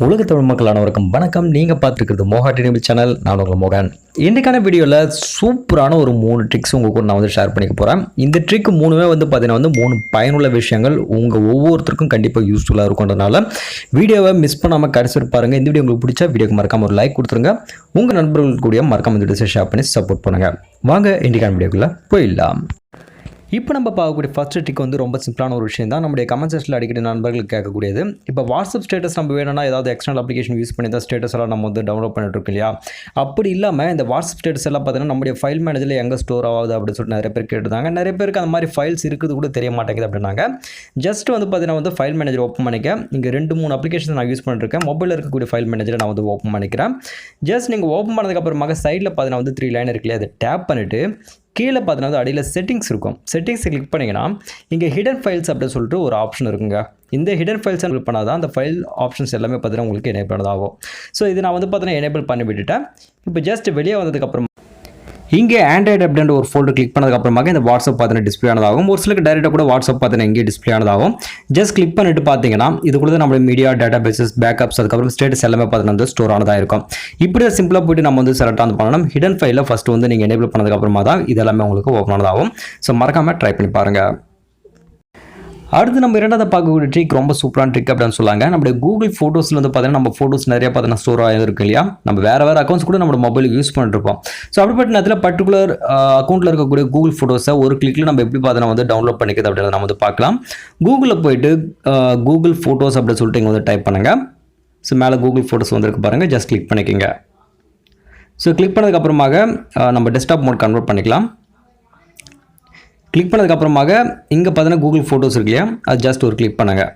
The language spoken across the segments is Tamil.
உலக தமிழ் மக்கள் அனைவருக்கும் வணக்கம். நீங்கள் பார்த்துருக்கிறது மோகா டிவி சேனல். நான் உங்கள் மோகன். இன்றைக்கான வீடியோவில் சூப்பரான ஒரு 3 ட்ரிக்ஸ் உங்கள் கூட நான் ஷேர் பண்ணிக்க போகிறேன். இந்த ட்ரிக் 3மே பார்த்தீங்கன்னா 3 பயனுள்ள விஷயங்கள் உங்கள் ஒவ்வொருத்தருக்கும் கண்டிப்பாக யூஸ்ஃபுல்லாக இருக்கும்ன்றதுனால வீடியோவை மிஸ் பண்ணாமல் கடைசி பாருங்கள். இந்த வீடியோ உங்களுக்கு பிடிச்சா வீடியோக்கு மறக்காம ஒரு லைக் கொடுத்துருங்க. உங்கள் நண்பர்கள் கூட மறக்காம இந்த வீடியோஸை ஷேர் பண்ணி சப்போர்ட் பண்ணுங்கள். வாங்க இன்றைக்கான வீடியோக்குள்ளே போயிடலாம். இப்போ நம்ம பார்க்கக்கூடிய ஃபஸ்ட் ட்ரிக் ரொம்ப சிம்பிளான ஒரு விஷயம் தான். நம்முடைய கமெண்ட் செக்ஷனில் அடிக்கடி நண்பர்களுக்கு கேட்கக்கூடியது. இப்போ வாட்ஸ்அப் ஸ்டேட்டஸ் நம்ம வேணும்னா ஏதாவது எக்ஸ்டர்னல் அப்ளிகேஷன் யூஸ் பண்ணி தான் ஸ்டேட்டஸ் எல்லாம் நம்ம டவுன்லோட் பண்ணிட்டு இருக்கோம் இல்லையா? அப்படி இல்லாமல் இந்த வாட்ஸ்அப் ஸ்டேட்டஸ் எல்லாம் பார்த்தீங்கன்னா நம்முடைய ஃபைல் மேனேஜரில் எங்கே ஸ்டோர் ஆகுது அப்படின்னு சொல்லிட்டு நிறைய பேர் கேட்டுருந்தாங்க. நிறைய பேருக்கு அந்த மாதிரி ஃபைல்ஸ் இருக்குது கூட தெரிய மாட்டேங்குது அப்படின்னாங்க. ஜஸ்ட் பார்த்தீங்கன்னா ஃபைல் மேனேஜர் ஓப்பன் பண்ணிக்க. இங்கே 2-3 அப்ளிகேஷன் நான் யூஸ் பண்ணிருக்கேன். மொபைலில் இருக்கக்கூடிய ஃபைல் மேனேஜரை நான் ஓப்பன் பண்ணிக்கிறேன். ஜஸ்ட் நீங்கள் ஓப்பன் பண்ணதுக்கப்புறமாக சைடில் பார்த்தீங்கன்னா 3 லைன் இருக்கு இல்லையா? அதை டேப் பண்ணிவிட்டு கீழே பார்த்தீங்கன்னா அடியில் செட்டிங்ஸ் இருக்கும். செட்டிங்ஸை கிளிக் பண்ணிங்கன்னா இங்கே ஹிடன் ஃபைல்ஸ் அப்படின்னு சொல்லிட்டு ஒரு ஆப்ஷன் இருக்குங்க. இந்த ஹிடன் ஃபைல்ஸ் கிளிக் பண்ணால் தான் அந்த ஃபைல் ஆப்ஷன்ஸ் எல்லாமே பார்த்தீங்கன்னா உங்களுக்கு எனேபிள் ஆகும். ஸோ இது நான் பார்த்தீங்கன்னா எனேபிள் பண்ணி விட்டுட்டேன். இப்போ ஜஸ்ட் வெளியே வந்ததுக்கப்புறம் இங்கே ஆண்ட்ராய்டு அப்படின்ற ஒரு ஃபோல்டர் கிளிக் பண்ணதுக்கப்புறமாக இந்த வாட்ஸ்அப் பார்த்தீங்கன்னா டிஸ்பிளே ஆனதாகும். ஒரு சிலருக்கு டைரெக்டாக கூட வாட்ஸ்அப் பார்த்தீங்கன்னா இங்கே டிஸ்பிளே ஆனதாகும். ஜஸ்ட் கிளிக் பண்ணிட்டு பார்த்தீங்கன்னா இது கூட நம்மளுடைய மீடியா டேட்டா பேசஸ் பேக்கப்ஸ் அதுக்கப்புறம் ஸ்டேட்டஸ் எல்லாமே பார்த்தீங்கன்னா ஸ்டோர் ஆனதாக இருக்கும். இப்படி சிம்பிளாக போய்ட்டு நம்ம செலக்ட் பண்ணணும். ஹிடன் ஃபைலில் ஃபஸ்ட்டு நீங்கள் எனேபிள் பண்ணதுக்கப்புறமா தான் இது எல்லாமே உங்களுக்கு ஓப்பன் ஆனதாகும். ஸோ மறக்காமல் ட்ரை பண்ணி பாருங்கள். அடுத்து நம்ம இரண்டாவது பார்க்கக்கூடிய ட்ரிக் ரொம்ப சூப்பரான ட்ரிக் அப்படின்னு சொல்லாங்க. நம்மளுடைய கூகுள் ஃபோட்டோஸில் பார்த்தீங்கன்னா நம்ம ஃபோட்டோஸ் நிறைய பார்த்தீங்கன்னா ஸ்டோர் ஆகிருக்கு இல்லையா? நம்ம வேறு அக்கௌண்ட்ஸ் கூட நம்ம மொபைலுக்கு யூஸ் பண்ணிருப்போம். ஸோ அப்படிப்பட்ட நேரத்தில் பர்டிகுலர் அக்கௌண்ட்டில் இருக்கக்கூடிய கூகுள் ஃபோட்டோஸை ஒரு கிளிக்கில் நம்ம எப்படி பார்த்தீங்கன்னா டவுன்லோட் பண்ணிக்கிறது அப்படின்னு நம்ம பார்க்கலாம். கூகுளில் போயிட்டு கூகுள் ஃபோட்டோஸ் அப்படின்னு சொல்லிட்டு இங்கே டைப் பண்ணுங்கள். ஸோ மேலே கூகுள் ஃபோட்டோஸ் வந்துருக்கு பாருங்கள். ஜஸ்ட் கிளிக் பண்ணிக்கோங்க. ஸோ கிளிக் பண்ணதுக்கப்புறமாக நம்ம டெஸ்க்டாப் மோட் கன்வெர்ட் பண்ணிக்கலாம். கிளிக் பண்ணதுக்கப்புறமாக இங்கே பார்த்தீங்கன்னா கூகுள் ஃபோட்டோஸ் இருக்கு இல்லையா? அது ஜஸ்ட் ஒரு கிளிக் பண்ணுங்கள்.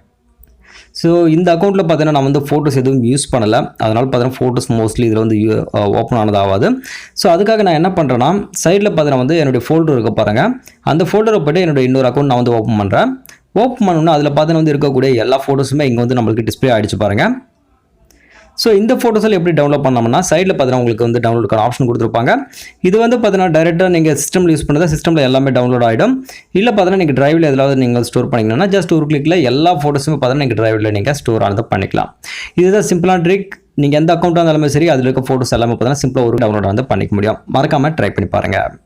ஸோ இந்த அக்கௌண்ட்டில் பார்த்தீங்கன்னா நான் ஃபோட்டோஸ் எதுவும் யூஸ் பண்ணலை. அதனால் பார்த்தீங்கன்னா ஃபோட்டோஸ் மோஸ்ட்லி இதில் ஓப்பன் ஆனதாகாது. ஸோ அதுக்காக நான் என்ன பண்ணுறேன்னா சைடில் பார்த்தீங்கன்னா என்னுடைய ஃபோல்டர் இருக்க பாருங்கள். அந்த ஃபோல்டரை போய்ட்டு என்னுடைய இன்னொரு அக்கௌண்ட் நான் ஓப்பன் பண்ணுறேன். ஓப்பன் பண்ணணும்னா அதில் பார்த்தீங்கன்னா இருக்கக்கூடிய எல்லா ஃபோட்டோஸுமே இங்கே நம்மளுக்கு டிஸ்பிளே ஆகிடுச்சு பாருங்கள். ஸோ இந்த ஃபோட்டோஸில் எப்படி டவுன்லோட் பண்ணோம்னா சைடில் பார்த்தீங்கன்னா உங்களுக்கு டவுன்லோடுக்கான ஆப்ஷன் கொடுத்துருப்பாங்க. இது பார்த்தீங்கன்னா டேரெக்டாக நீங்கள் சிஸ்டமில் யூஸ் பண்ணுறதா சிஸ்டமில் எல்லாமே டவுன்லோட் ஆகிடும். இல்லை பார்த்தீங்கன்னா நீங்கள் டிரைவில் எதாவது நீங்கள் ஸ்டோர் பண்ணிக்கணும்னா ஜஸ்ட் ஒரு கிளிக்கில் எல்லா ஃபோட்டோஸுமே பார்த்தீங்கன்னா நீங்கள் டிரைவில் நீங்கள் ஸ்டோர் ஆனதை பண்ணிக்கலாம். இதுதான் சிம்பிளான ட்ரிக். நீங்கள் எந்த அக்கௌண்ட்டாக இருந்தாலுமே சரி அதில் இருக்க ஃபோட்டோஸ் எல்லாமே பார்த்தீங்கன்னா சிம்பிளாக ஒரு டவுன்லோட் பண்ணிக்க முடியும். மறக்காமல் ட்ரை பண்ணி பாருங்கள்.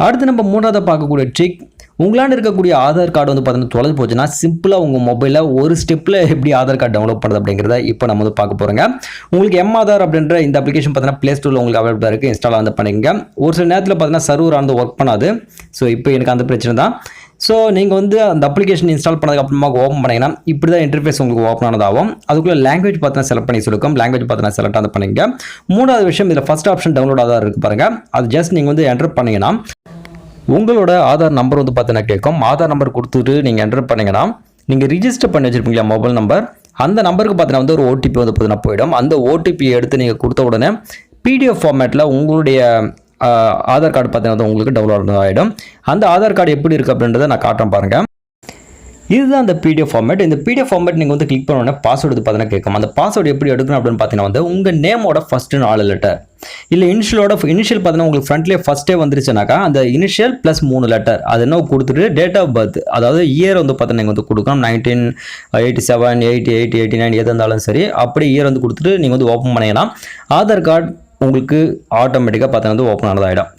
அடுத்து நம்ம மூணாவது பார்க்கக்கூடிய ட்ரிக், உங்களாண்டு இருக்கக்கூடிய ஆதார் கார்டு பார்த்தீங்கன்னா தொலைஞ்சு போச்சுன்னா சிம்பிளாக உங்கள் மொபைலில் ஒரு ஸ்டெப்பில் எப்படி ஆதார் கார்டு டவுன்லோட் பண்ணுறது அப்படிங்கிறத இப்போ நம்ம பார்க்க போகிறோங்க. உங்களுக்கு ஆதார் அப்படின்ற இந்த அப்ளிகேஷன் பார்த்தீங்கன்னா ப்ளே ஸ்டோரில் உங்களுக்கு அவைலபிளாக இருக்குது. இன்ஸ்டால் பண்ணிக்கங்க. ஒரு சில நேரத்தில் பார்த்தீங்கன்னா சர்வர் ஒர்க் பண்ணாது. ஸோ இப்போ எனக்கு அந்த பிரச்சனை தான். ஸோ நீங்கள் அந்த அப்ளிகேஷன் இன்ஸ்டால் பண்ணதுக்கப்புறமா ஓப்பன் பண்ணிங்கன்னா இப்படி தான் இன்டர்ஃபேஸ் உங்களுக்கு ஓப்பன் ஆனதாகும். அதுக்குள்ளே லாங்குவேஜ் பார்த்தீங்கன்னா செலக்ட் பண்ணி சொல்லிக்கும். லாங்குவேஜ் பார்த்தீங்கன்னா செலக்ட் பண்ணிங்க. மூணாவது விஷயம், இதில் ஃபஸ்ட் ஆப்ஷன் டவுன்லோட் ஆதார் இருக்குது பாருங்கள். அது ஜஸ்ட் நீங்கள் என்டர் பண்ணிங்கன்னா உங்களோட ஆதார் நம்பர் பார்த்தீங்கன்னா கேட்கும். ஆதார் நம்பர் கொடுத்துட்டு நீங்கள் என்டர் பண்ணிங்கன்னா நீங்கள் ரிஜிஸ்டர் பண்ணி வச்சுருப்பீங்களா மொபைல் நம்பர், அந்த நம்பருக்கு பார்த்தீங்கன்னா ஒரு ஓடிபி பார்த்தீங்கன்னா போயிடும். அந்த ஓடிபியை எடுத்து நீங்கள் கொடுத்த உடனே பிடிஎஃப் ஃபார்மேட்டில் உங்களுடைய ஆதார் கார்டு பார்த்தீங்கன்னா உங்களுக்கு டவுன்லோட் ஆகிடும். அந்த ஆதார் கார்டு எப்படி இருக்குது அப்படின்றத நான் காட்டுறேன் பாருங்கள். இதுதான் அந்த பிடிஎஃப் ஃபார்மேட். இந்த பிடிஎஃப் ஃபார்மேட் நீங்கள் கிளிக் பண்ணோன்னே பாஸ்வேர்டு பார்த்தீங்கன்னா கேட்கும். அந்த பாஸ்வேர்டு எப்படி எடுக்கணும் அப்படின்னு பார்த்தீங்கன்னா உங்கள் நேமோட ஃபஸ்ட்டு 4 லெட்டர் இல்லை இனிஷியல் பார்த்தீங்கன்னா உங்களுக்கு ஃப்ரண்ட்லேயே ஃபஸ்ட்டே வந்துருச்சுனாக்கா அந்த இனிஷியல் ப்ளஸ் 3 லெட்டர் அது என்ன கொடுத்துட்டு டேட் ஆஃப் பர்த் அதாவது இயர் பார்த்தீங்கன்னா நீங்கள் கொடுக்கணும். 1987, 88, 89 எது இருந்தாலும் சரி அப்படி இயர் கொடுத்துட்டு நீங்கள் ஓப்பன் பண்ணிங்கன்னா ஆதார் கார்டு உங்களுக்கு ஆட்டோமேட்டிக்காக பார்த்தீங்கன்னா ஓப்பன் ஆனதாகிடும்.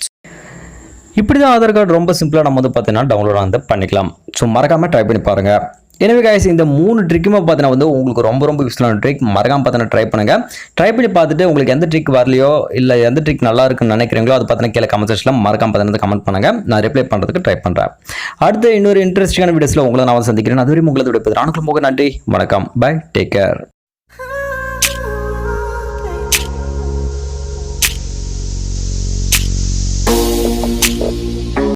இப்படி தான் ஆதார் கார்டு ரொம்ப சிம்பிளாக நம்ம பார்த்தீங்கன்னா டவுன்லோட் பண்ணிக்கலாம். ஸோ மறக்காமல் ட்ரை பண்ணி பாருங்கள். எனவே guys, இந்த 3 ட்ரிக்குமே பார்த்தீங்கன்னா உங்களுக்கு ரொம்ப யூஸ்ஃபுல்லான ட்ரிக். மறக்காமல் பார்த்தீங்கன்னா ட்ரை பண்ணுங்கள். ட்ரை பண்ணி பார்த்துட்டு உங்களுக்கு எந்த ட்ரிக் வரலையோ இல்லை எந்த ட்ரிக் நல்லா இருக்குன்னு நினைக்கிறீங்களோ அது பார்த்தீங்கன்னா கீழே கமெண்ட் செக்ஷனில் மறக்காமல் பார்த்தீங்கன்னா கமெண்ட் பண்ணுங்கள். நான் ரிப்ளை பண்ணுறதுக்கு ட்ரை பண்ணுறேன். அடுத்த இன்னொரு இன்ட்ரெஸ்டிங்கான வீடியோஸில் உங்களை நான் சந்திக்கிறேன். அதுவரை உங்களோட விடைபெறுகிறேன். நன்றி, வணக்கம், பை, டேக் கேர்.